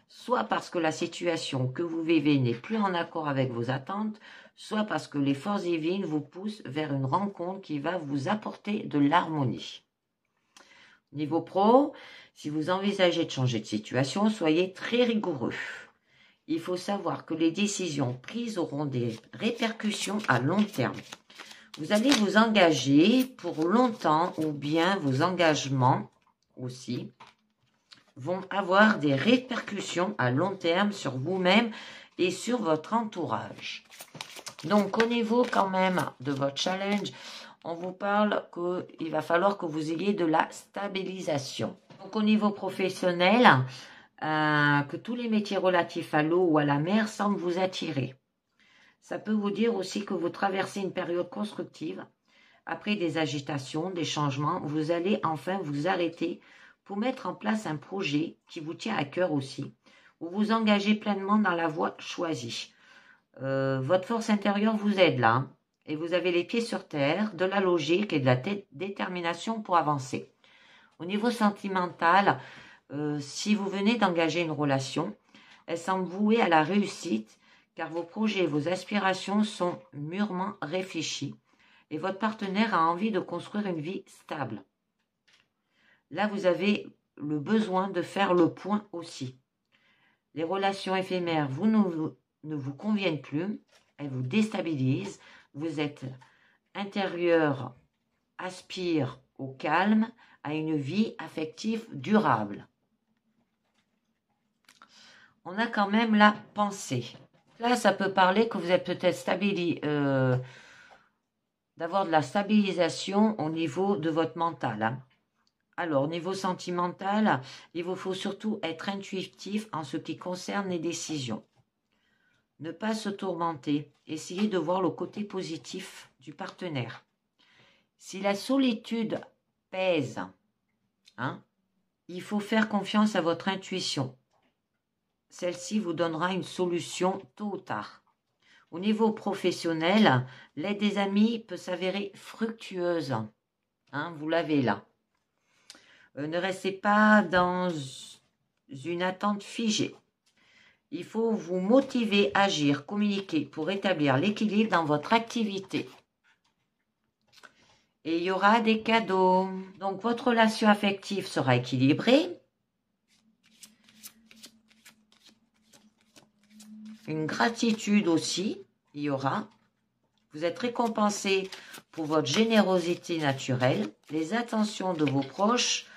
soit parce que la situation que vous vivez n'est plus en accord avec vos attentes, soit parce que les forces divines vous poussent vers une rencontre qui va vous apporter de l'harmonie. Niveau pro, si vous envisagez de changer de situation, soyez très rigoureux. Il faut savoir que les décisions prises auront des répercussions à long terme. Vous allez vous engager pour longtemps ou bien vos engagements aussi vont avoir des répercussions à long terme sur vous-même et sur votre entourage. Donc, au niveau quand même de votre challenge, on vous parle qu'il va falloir que vous ayez de la stabilisation. Donc, au niveau professionnel, que tous les métiers relatifs à l'eau ou à la mer semblent vous attirer. Ça peut vous dire aussi que vous traversez une période constructive. Après des agitations, des changements, vous allez enfin vous arrêter pour mettre en place un projet qui vous tient à cœur aussi, ou vous engagez pleinement dans la voie choisie. Votre force intérieure vous aide là, hein, et vous avez les pieds sur terre, de la logique et de la détermination pour avancer. Au niveau sentimental, si vous venez d'engager une relation, elle semble vouée à la réussite, car vos projets et vos aspirations sont mûrement réfléchis et votre partenaire a envie de construire une vie stable. Là, vous avez le besoin de faire le point aussi. Les relations éphémères ne vous conviennent plus, elles vous déstabilisent, vous êtes intérieur, aspire au calme, à une vie affective durable. On a quand même la pensée. Là, ça peut parler que vous êtes peut-être d'avoir de la stabilisation au niveau de votre mental. Hein. Alors, au niveau sentimental, il vous faut surtout être intuitif en ce qui concerne les décisions. Ne pas se tourmenter. Essayez de voir le côté positif du partenaire. Si la solitude pèse, hein, il faut faire confiance à votre intuition. Celle-ci vous donnera une solution tôt ou tard. Au niveau professionnel, l'aide des amis peut s'avérer fructueuse. Hein, vous l'avez là. Ne restez pas dans une attente figée. Il faut vous motiver, agir, communiquer pour établir l'équilibre dans votre activité. Et il y aura des cadeaux. Donc, votre relation affective sera équilibrée. Une gratitude aussi, il y aura. Vous êtes récompensé pour votre générosité naturelle. Les attentions de vos proches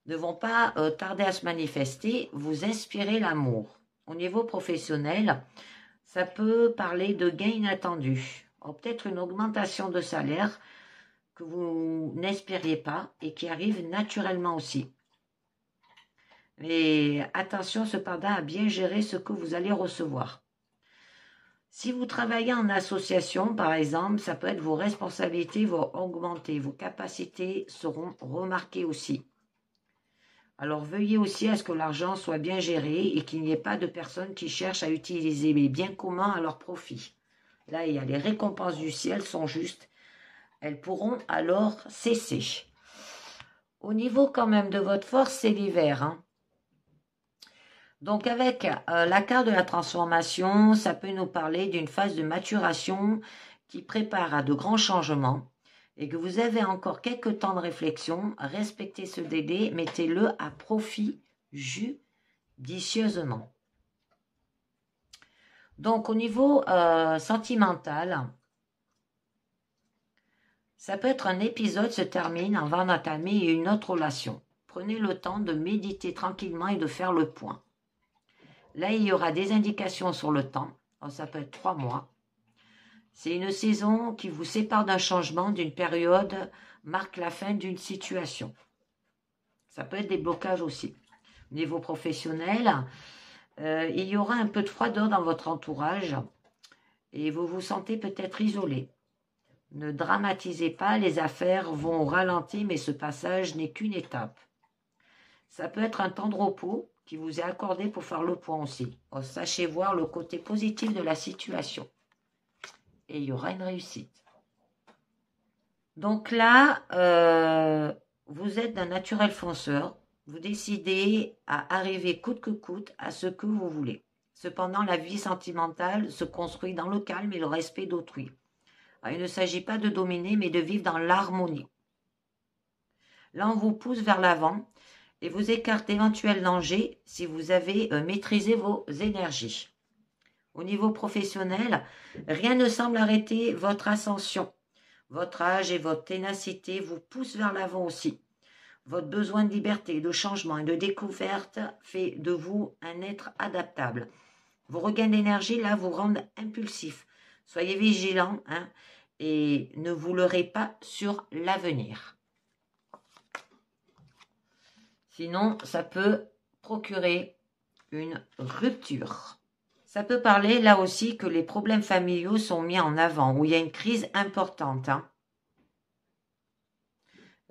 ne vont pas tarder à se manifester. Vous inspirez l'amour. Au niveau professionnel, ça peut parler de gains inattendus. Peut-être une augmentation de salaire que vous n'espériez pas et qui arrive naturellement aussi. Mais attention cependant à bien gérer ce que vous allez recevoir. Si vous travaillez en association, par exemple, ça peut être vos responsabilités vont augmenter, vos capacités seront remarquées aussi. Alors veuillez aussi à ce que l'argent soit bien géré et qu'il n'y ait pas de personnes qui cherchent à utiliser les biens communs à leur profit. Là, il y a les récompenses du ciel sont justes. Elles pourront alors cesser. Au niveau quand même de votre force, c'est l'hiver. Hein. Donc avec la carte de la transformation, ça peut nous parler d'une phase de maturation qui prépare à de grands changements et que vous avez encore quelques temps de réflexion. Respectez ce délai, mettez-le à profit judicieusement. Donc au niveau sentimental, ça peut être un épisode se termine avant d'entamer une autre relation. Prenez le temps de méditer tranquillement et de faire le point. Là, il y aura des indications sur le temps. Alors, ça peut être 3 mois. C'est une saison qui vous sépare d'un changement, d'une période, marque la fin d'une situation. Ça peut être des blocages aussi. Au niveau professionnel, il y aura un peu de froideur dans votre entourage et vous vous sentez peut-être isolé. Ne dramatisez pas, les affaires vont au ralenti, mais ce passage n'est qu'une étape. Ça peut être un temps de repos qui vous est accordé pour faire le point aussi. Sachez voir le côté positif de la situation. Et il y aura une réussite. Donc là, vous êtes d'un naturel fonceur. Vous décidez à arriver coûte que coûte à ce que vous voulez. Cependant, la vie sentimentale se construit dans le calme et le respect d'autrui. Il ne s'agit pas de dominer, mais de vivre dans l'harmonie. Là, on vous pousse vers l'avant et vous écarte d'éventuels dangers si vous avez maîtrisé vos énergies. Au niveau professionnel, rien ne semble arrêter votre ascension. Votre âge et votre ténacité vous poussent vers l'avant aussi. Votre besoin de liberté, de changement et de découverte fait de vous un être adaptable. Vos regains d'énergie, là, vous rendent impulsif. Soyez vigilants et ne vous leurrez pas sur l'avenir. Sinon, ça peut procurer une rupture. Ça peut parler là aussi que les problèmes familiaux sont mis en avant, où il y a une crise importante. Hein.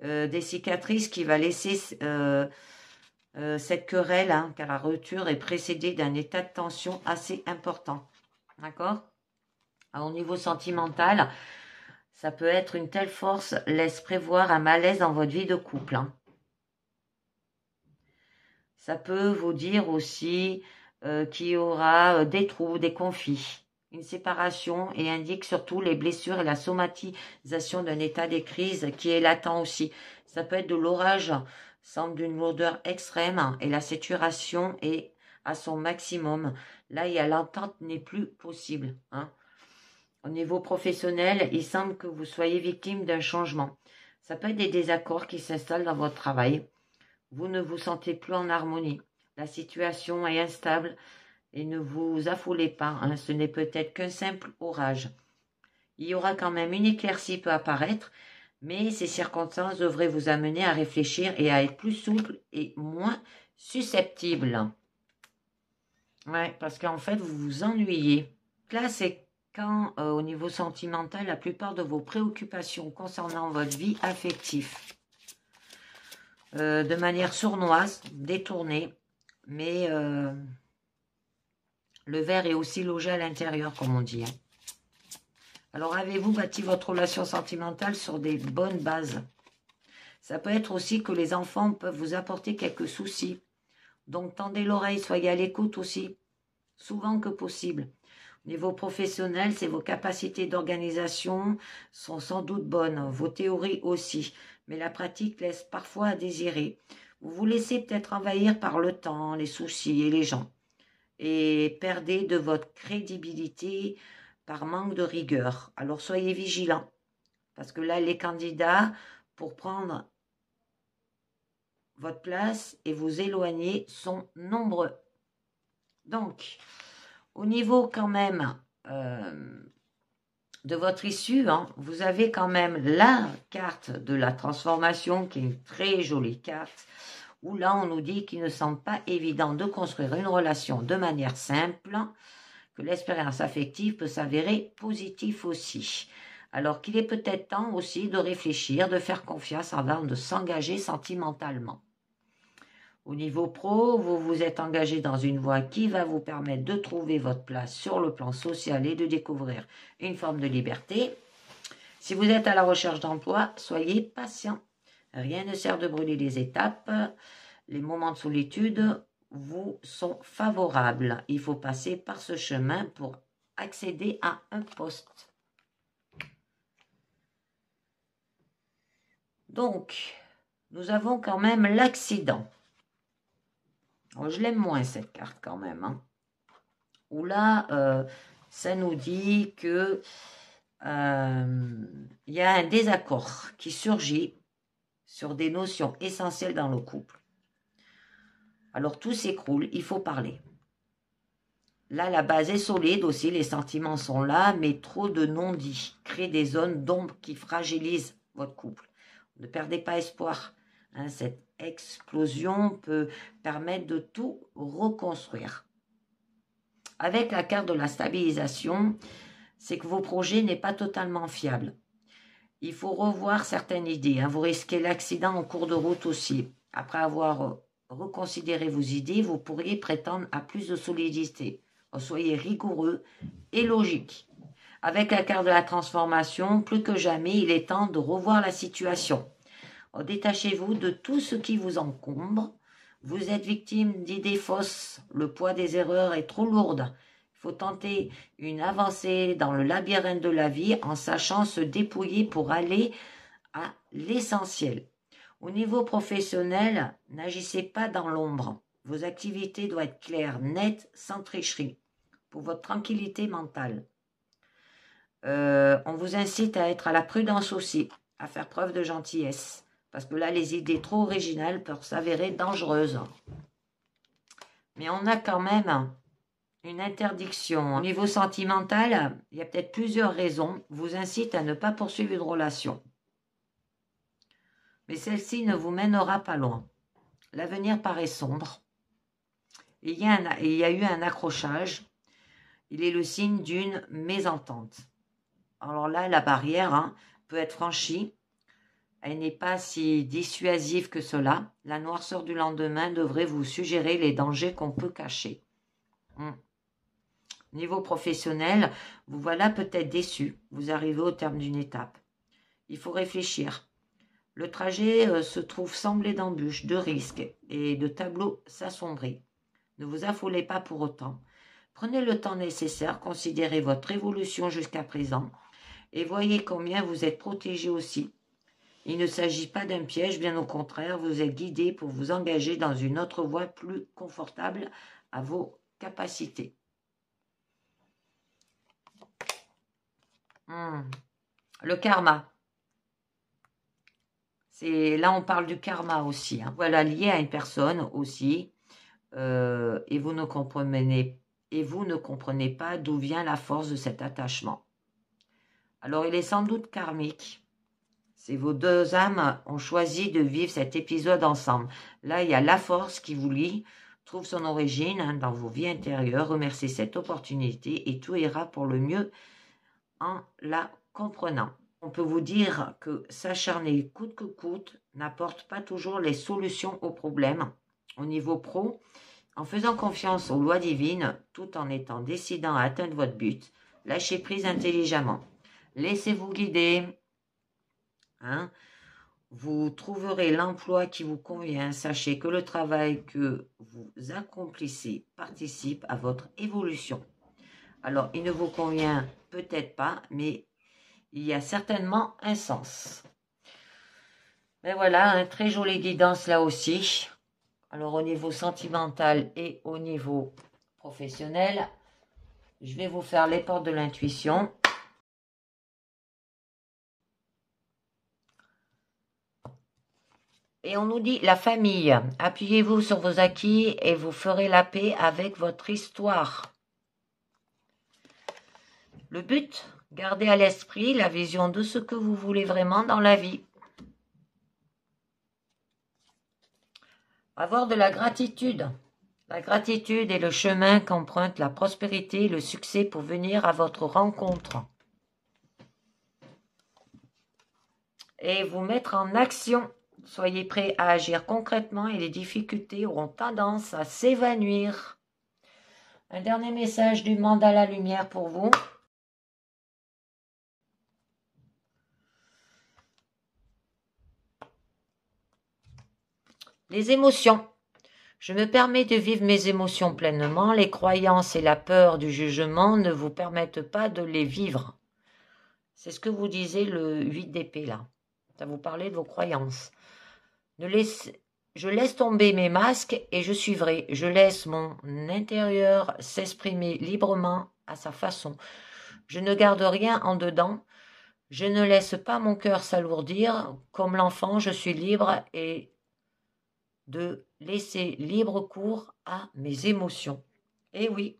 Des cicatrices qui va laisser cette querelle, hein, car la rupture est précédée d'un état de tension assez important. D'accord? Au niveau sentimental, ça peut être une telle force laisse prévoir un malaise dans votre vie de couple. Hein. Ça peut vous dire aussi qu'il y aura des trous, des conflits, une séparation et indique surtout les blessures et la somatisation d'un état de crise qui est latent aussi. Ça peut être de l'orage, semble d'une lourdeur extrême et la saturation est à son maximum. Là, l'entente n'est plus possible. Hein. Au niveau professionnel, il semble que vous soyez victime d'un changement. Ça peut être des désaccords qui s'installent dans votre travail. Vous ne vous sentez plus en harmonie. La situation est instable et ne vous affolez pas. Hein. Ce n'est peut-être qu'un simple orage. Il y aura quand même une éclaircie peut apparaître, mais ces circonstances devraient vous amener à réfléchir et à être plus souple et moins susceptible. Ouais, parce qu'en fait, vous vous ennuyez. Là, c'est quand, au niveau sentimental, la plupart de vos préoccupations concernant votre vie affective, de manière sournoise, détournée, mais le verre est aussi logé à l'intérieur, comme on dit. Hein. Alors, avez-vous bâti votre relation sentimentale sur des bonnes bases? Ça peut être aussi que les enfants peuvent vous apporter quelques soucis. Donc, tendez l'oreille, soyez à l'écoute aussi, souvent que possible. Au niveau professionnel, c'est vos capacités d'organisation sont sans doute bonnes, vos théories aussi, mais la pratique laisse parfois à désirer. Vous vous laissez peut-être envahir par le temps, les soucis et les gens, et perdez de votre crédibilité par manque de rigueur. Alors soyez vigilants, parce que là, les candidats, pour prendre votre place et vous éloigner, sont nombreux. Donc, au niveau quand même de votre issue, hein, vous avez quand même la carte de la transformation qui est une très jolie carte, où là on nous dit qu'il ne semble pas évident de construire une relation de manière simple, que l'expérience affective peut s'avérer positive aussi. Alors qu'il est peut-être temps aussi de réfléchir, de faire confiance avant de s'engager sentimentalement. Au niveau pro, vous vous êtes engagé dans une voie qui va vous permettre de trouver votre place sur le plan social et de découvrir une forme de liberté. Si vous êtes à la recherche d'emploi, soyez patient. Rien ne sert de brûler les étapes. Les moments de solitude vous sont favorables. Il faut passer par ce chemin pour accéder à un poste. Donc, nous avons quand même l'accident. Alors, je l'aime moins cette carte quand même. Hein. Où là, ça nous dit que y a un désaccord qui surgit sur des notions essentielles dans le couple. Alors tout s'écroule, il faut parler. Là, la base est solide aussi, les sentiments sont là, mais trop de non-dits créent des zones d'ombre qui fragilisent votre couple. Ne perdez pas espoir. Hein, cette explosion peut permettre de tout reconstruire. Avec la carte de la stabilisation, c'est que vos projets n'est pas totalement fiables. Il faut revoir certaines idées. Hein. Vous risquez l'accident en cours de route aussi. Après avoir reconsidéré vos idées, vous pourriez prétendre à plus de solidité. Soyez rigoureux et logique. Avec la carte de la transformation, plus que jamais, il est temps de revoir la situation. Détachez-vous de tout ce qui vous encombre. Vous êtes victime d'idées fausses. Le poids des erreurs est trop lourd. Il faut tenter une avancée dans le labyrinthe de la vie en sachant se dépouiller pour aller à l'essentiel. Au niveau professionnel, n'agissez pas dans l'ombre. Vos activités doivent être claires, nettes, sans tricherie, pour votre tranquillité mentale. On vous incite à être à la prudence aussi, à faire preuve de gentillesse. Parce que là, les idées trop originales peuvent s'avérer dangereuses. Mais on a quand même une interdiction. Au niveau sentimental, il y a peut-être plusieurs raisons vous incitent à ne pas poursuivre une relation. Mais celle-ci ne vous mènera pas loin. L'avenir paraît sombre. il y a eu un accrochage. Il est le signe d'une mésentente. Alors là, la barrière peut être franchie. Elle n'est pas si dissuasive que cela. La noirceur du lendemain devrait vous suggérer les dangers qu'on peut cacher. Niveau professionnel, vous voilà peut-être déçu. Vous arrivez au terme d'une étape. Il faut réfléchir. Le trajet se trouve semblé d'embûches, de risques et de tableaux s'assombris. Ne vous affolez pas pour autant. Prenez le temps nécessaire, considérez votre évolution jusqu'à présent et voyez combien vous êtes protégé aussi. Il ne s'agit pas d'un piège, bien au contraire, vous êtes guidé pour vous engager dans une autre voie plus confortable à vos capacités. Le karma. Là, on parle du karma aussi. Voilà, lié à une personne aussi. Et vous ne comprenez pas d'où vient la force de cet attachement. Alors, il est sans doute karmique. C'est vos deux âmes ont choisi de vivre cet épisode ensemble. Là, il y a la force qui vous lie, trouve son origine dans vos vies intérieures. Remerciez cette opportunité et tout ira pour le mieux en la comprenant. On peut vous dire que s'acharner coûte que coûte n'apporte pas toujours les solutions aux problèmes. Au niveau pro, en faisant confiance aux lois divines, tout en étant décidant à atteindre votre but, lâchez prise intelligemment. Laissez-vous guider. Vous trouverez l'emploi qui vous convient. Sachez que le travail que vous accomplissez participe à votre évolution. Alors, il ne vous convient peut-être pas, mais il y a certainement un sens. Mais voilà, un très jolie guidance là aussi. Alors, au niveau sentimental et au niveau professionnel, je vais vous faire les portes de l'intuition. Et on nous dit, la famille, appuyez-vous sur vos acquis et vous ferez la paix avec votre histoire. Le but, gardez à l'esprit la vision de ce que vous voulez vraiment dans la vie. Avoir de la gratitude. La gratitude est le chemin qu'emprunte la prospérité et le succès pour venir à votre rencontre. Et vous mettre en action. Soyez prêts à agir concrètement et les difficultés auront tendance à s'évanouir. Un dernier message du mandala lumière pour vous. Les émotions. Je me permets de vivre mes émotions pleinement. Les croyances et la peur du jugement ne vous permettent pas de les vivre. C'est ce que vous disiez le 8 d'épée là. Ça vous parlait de vos croyances. Je laisse tomber mes masques et je suivrai. Je laisse mon intérieur s'exprimer librement à sa façon. Je ne garde rien en dedans. Je ne laisse pas mon cœur s'alourdir. Comme l'enfant, je suis libre et de laisser libre cours à mes émotions. Eh oui.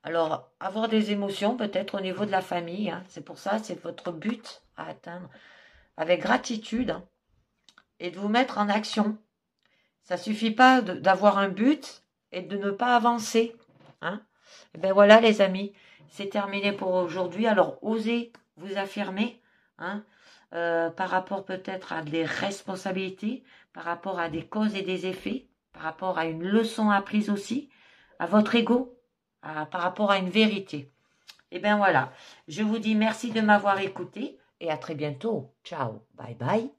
Alors, avoir des émotions peut-être au niveau de la famille, c'est pour ça, c'est votre but à atteindre. Avec gratitude, et de vous mettre en action. Ça ne suffit pas d'avoir un but et de ne pas avancer. Et bien voilà les amis, c'est terminé pour aujourd'hui. Alors osez vous affirmer par rapport peut-être à des responsabilités, par rapport à des causes et des effets, par rapport à une leçon apprise aussi, à votre ego, par rapport à une vérité. Et bien voilà, je vous dis merci de m'avoir écouté et à très bientôt. Ciao, bye bye.